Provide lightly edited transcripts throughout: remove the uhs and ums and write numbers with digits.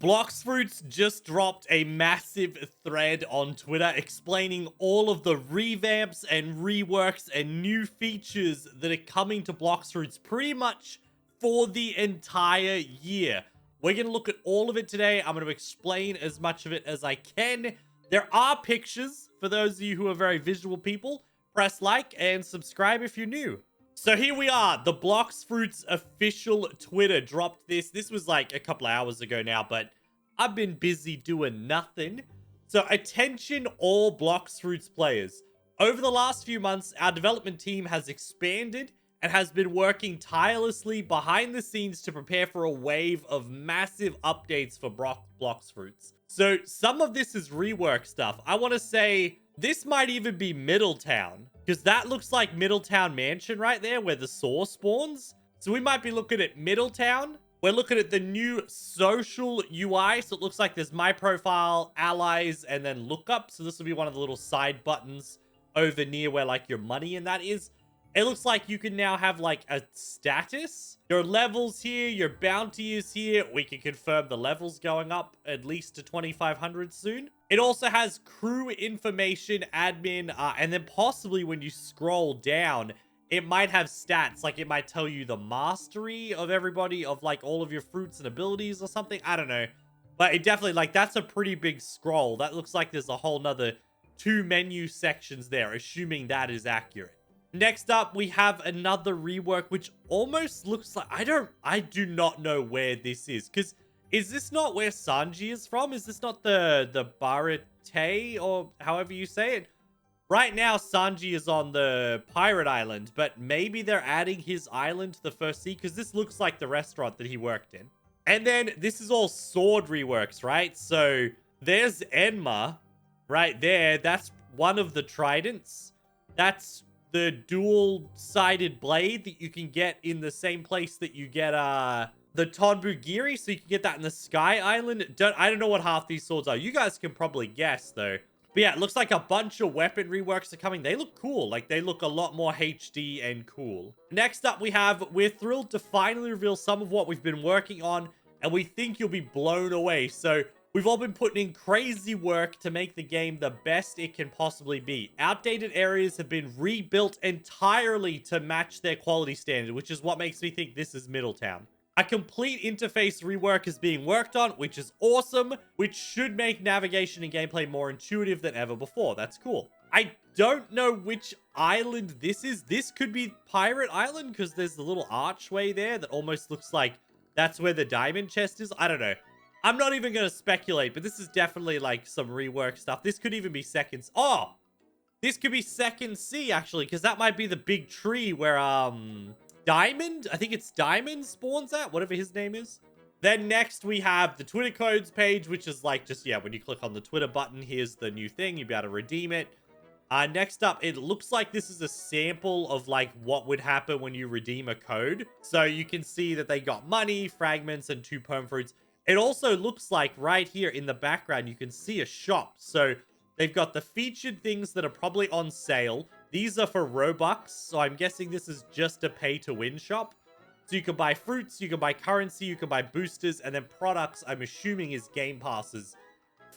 Blox Fruits just dropped a massive thread on Twitter explaining all of the revamps and reworks and new features that are coming to Blox Fruits pretty much for the entire year. We're going to look at all of it today. I'm going to explain as much of it as I can. There are pictures for those of you who are very visual people. Press like and subscribe if you're new. So here we are, the Blox Fruits official Twitter dropped this. This was like a couple hours ago now, but I've been busy doing nothing. So attention all Blox Fruits players. Over the last few months, our development team has expanded and has been working tirelessly behind the scenes to prepare for a wave of massive updates for Blox Fruits. So some of this is rework stuff. I want to say this might even be Middletown, because that looks like Middletown Mansion right there where the saw spawns. So we might be looking at Middletown. We're looking at the new social UI. So it looks like there's my profile, allies, and then lookup. So this will be one of the little side buttons over near where like your money and that is. It looks like you can now have like a status. Your levels here, your bounty is here. We can confirm the levels going up at least to 2,500 soon. It also has crew information, admin, and then possibly when you scroll down, it might have stats. Like it might tell you the mastery of everybody, of like all of your fruits and abilities or something. I don't know. But it definitely, like, that's a pretty big scroll. That looks like there's a whole nother 2 menu sections there, assuming that is accurate. Next up, we have another rework, which almost looks like... I do not know where this is. Because is this not where Sanji is from? Is this not the Barate, or however you say it? Right now, Sanji is on the pirate island, but maybe they're adding his island to the first sea, because this looks like the restaurant that he worked in. And then this is all sword reworks, right? So there's Enma right there. That's one of the tridents. That's the dual-sided blade that you can get in the same place that you get the Tonbugiri, so you can get that in the Sky Island. I don't know what half these swords are. You guys can probably guess, though. But yeah, it looks like a bunch of weapon reworks are coming. They look cool. Like, they look a lot more HD and cool. Next up, we're thrilled to finally reveal some of what we've been working on, and we think you'll be blown away. So we've all been putting in crazy work to make the game the best it can possibly be. Outdated areas have been rebuilt entirely to match their quality standard, which is what makes me think this is Middletown. A complete interface rework is being worked on, which is awesome, which should make navigation and gameplay more intuitive than ever before. That's cool. I don't know which island this is. This could be Pirate Island, because there's the little archway there that almost looks like that's where the diamond chest is. I don't know. I'm not even going to speculate, but this is definitely like some rework stuff. This could even be seconds. Oh, this could be Second Sea, actually, because that might be the big tree where, Diamond? I think it's Diamond spawns at, whatever his name is. Then next we have the Twitter codes page, which is like just, yeah, when you click on the Twitter button, here's the new thing. You'll be able to redeem it. Next up, it looks like this is a sample of like what would happen when you redeem a code. So you can see that they got money, fragments, and 2 perm fruits. It also looks like right here in the background, you can see a shop. So they've got the featured things that are probably on sale. These are for Robux, so I'm guessing this is just a pay-to-win shop. So you can buy fruits, you can buy currency, you can buy boosters, and then products, I'm assuming, is game passes.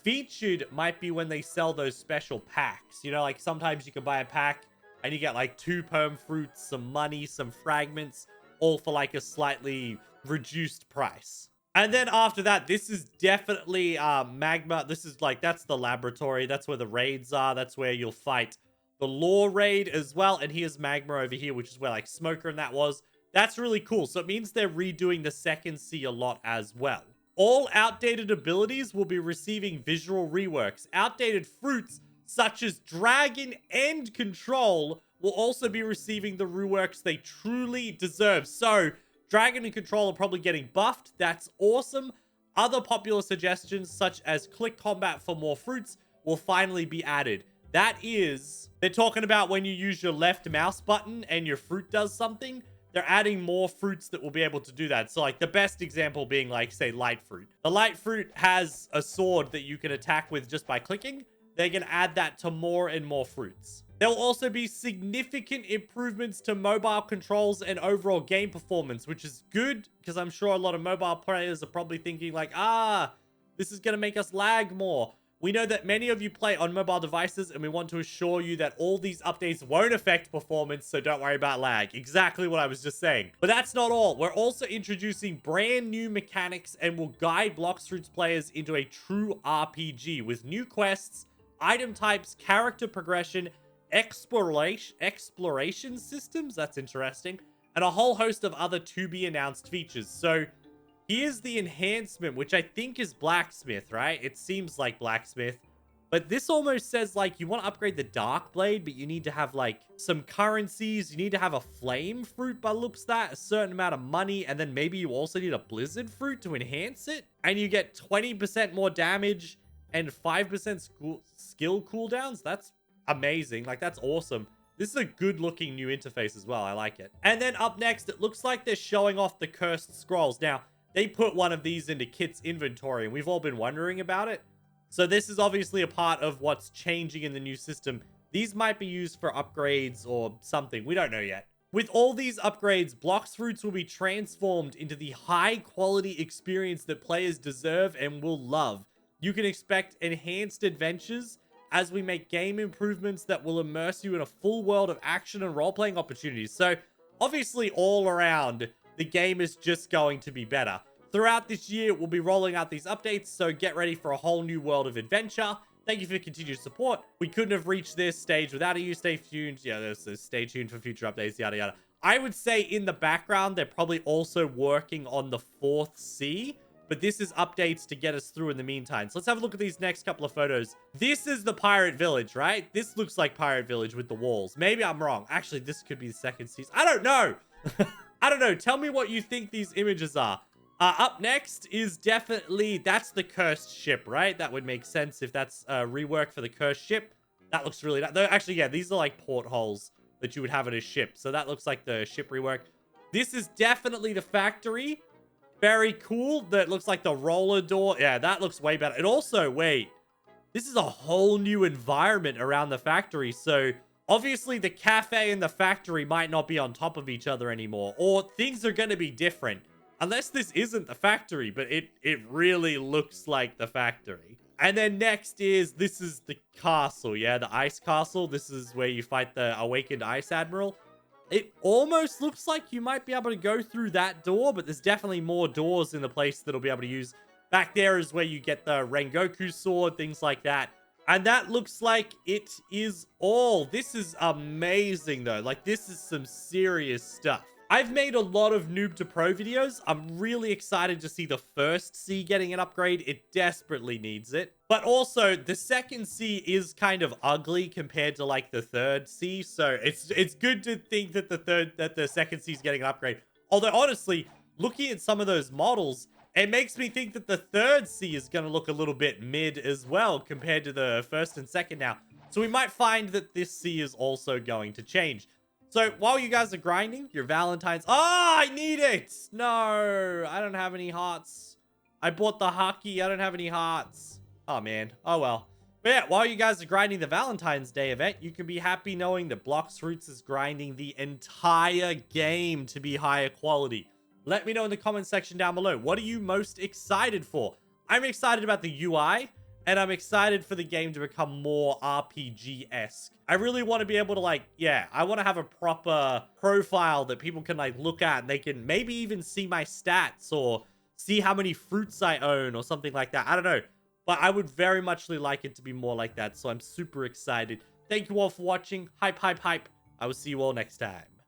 Featured might be when they sell those special packs. You know, like sometimes you can buy a pack and you get like 2 perm fruits, some money, some fragments, all for like a slightly reduced price. And then after that, this is definitely magma. This is like, that's the laboratory. That's where the raids are. That's where you'll fight the law raid as well. And here's magma over here, which is where like Smoker and that was. That's really cool. So it means they're redoing the Second Sea a lot as well. All outdated abilities will be receiving visual reworks. Outdated fruits such as Dragon and Control will also be receiving the reworks they truly deserve. So Dragon and Control are probably getting buffed. That's awesome. Other popular suggestions such as click combat for more fruits will finally be added. That is, they're talking about when you use your left mouse button and your fruit does something. They're adding more fruits that will be able to do that. So like the best example being like, say, light fruit. The light fruit has a sword that you can attack with just by clicking. They're going to add that to more and more fruits. There will also be significant improvements to mobile controls and overall game performance, which is good because I'm sure a lot of mobile players are probably thinking like, This is going to make us lag more. We know that many of you play on mobile devices, and we want to assure you that all these updates won't affect performance, so don't worry about lag. Exactly what I was just saying. But that's not all. We're also introducing brand new mechanics and will guide Bloxfruit's players into a true RPG with new quests, item types, character progression, exploration systems. That's interesting. And a whole host of other to-be-announced features. So here's the enhancement, which I think is blacksmith, right? It seems like blacksmith. But this almost says, like, you want to upgrade the dark blade, but you need to have, like, some currencies. You need to have a flame fruit by the looks of that, a certain amount of money, and then maybe you also need a blizzard fruit to enhance it. And you get 20% more damage and 5% skill cooldowns. That's amazing. Like, that's awesome. This is a good-looking new interface as well. I like it. And then up next, it looks like they're showing off the cursed scrolls. Now, they put one of these into Kit's inventory, and we've all been wondering about it. So this is obviously a part of what's changing in the new system. These might be used for upgrades or something. We don't know yet. With all these upgrades, Bloxfruits will be transformed into the high-quality experience that players deserve and will love. You can expect enhanced adventures as we make game improvements that will immerse you in a full world of action and role-playing opportunities. So, obviously, all around, the game is just going to be better. Throughout this year, we'll be rolling out these updates, so get ready for a whole new world of adventure. Thank you for your continued support. We couldn't have reached this stage without you. Stay tuned. Yeah, stay tuned for future updates, yada, yada. I would say in the background, they're probably also working on the 4th sea, but this is updates to get us through in the meantime. So let's have a look at these next couple of photos. This is the pirate village, right? This looks like pirate village with the walls. Maybe I'm wrong. Actually, this could be the 2nd season. I don't know. I don't know. Tell me what you think these images are. Up next is definitely, that's the cursed ship, right? That would make sense if that's a rework for the cursed ship. That looks really nice. Actually, yeah, these are like portholes that you would have in a ship. So that looks like the ship rework. This is definitely the factory. Very cool. That looks like the roller door. Yeah, that looks way better. And also, wait, this is a whole new environment around the factory. So obviously the cafe and the factory might not be on top of each other anymore, or things are going to be different. Unless this isn't the factory, but it really looks like the factory. And then next is, this is the castle, yeah? The ice castle. This is where you fight the awakened ice admiral. It almost looks like you might be able to go through that door, but there's definitely more doors in the place that'll be able to use. Back there is where you get the Rengoku sword, things like that. And that looks like it is all. This is amazing, though. Like, this is some serious stuff. I've made a lot of noob to pro videos. I'm really excited to see the 1st sea getting an upgrade. It desperately needs it. But also, the 2nd sea is kind of ugly compared to like the 3rd sea. So it's good to think that the 2nd sea is getting an upgrade. Although honestly, looking at some of those models, it makes me think that the 3rd sea is going to look a little bit mid as well compared to the 1st and 2nd now. So we might find that this sea is also going to change. So while you guys are grinding your Valentines... Oh, I need it! No, I don't have any hearts. I bought the hockey. I don't have any hearts. Oh, man. Oh, well. But yeah, while you guys are grinding the Valentine's Day event, you can be happy knowing that Bloxfruits is grinding the entire game to be higher quality. Let me know in the comment section down below. What are you most excited for? I'm excited about the UI. And I'm excited for the game to become more RPG-esque. I really want to be able to, like, yeah, I want to have a proper profile that people can, like, look at. And they can maybe even see my stats or see how many fruits I own or something like that. I don't know. But I would very much like it to be more like that. So I'm super excited. Thank you all for watching. Hype, hype, hype. I will see you all next time.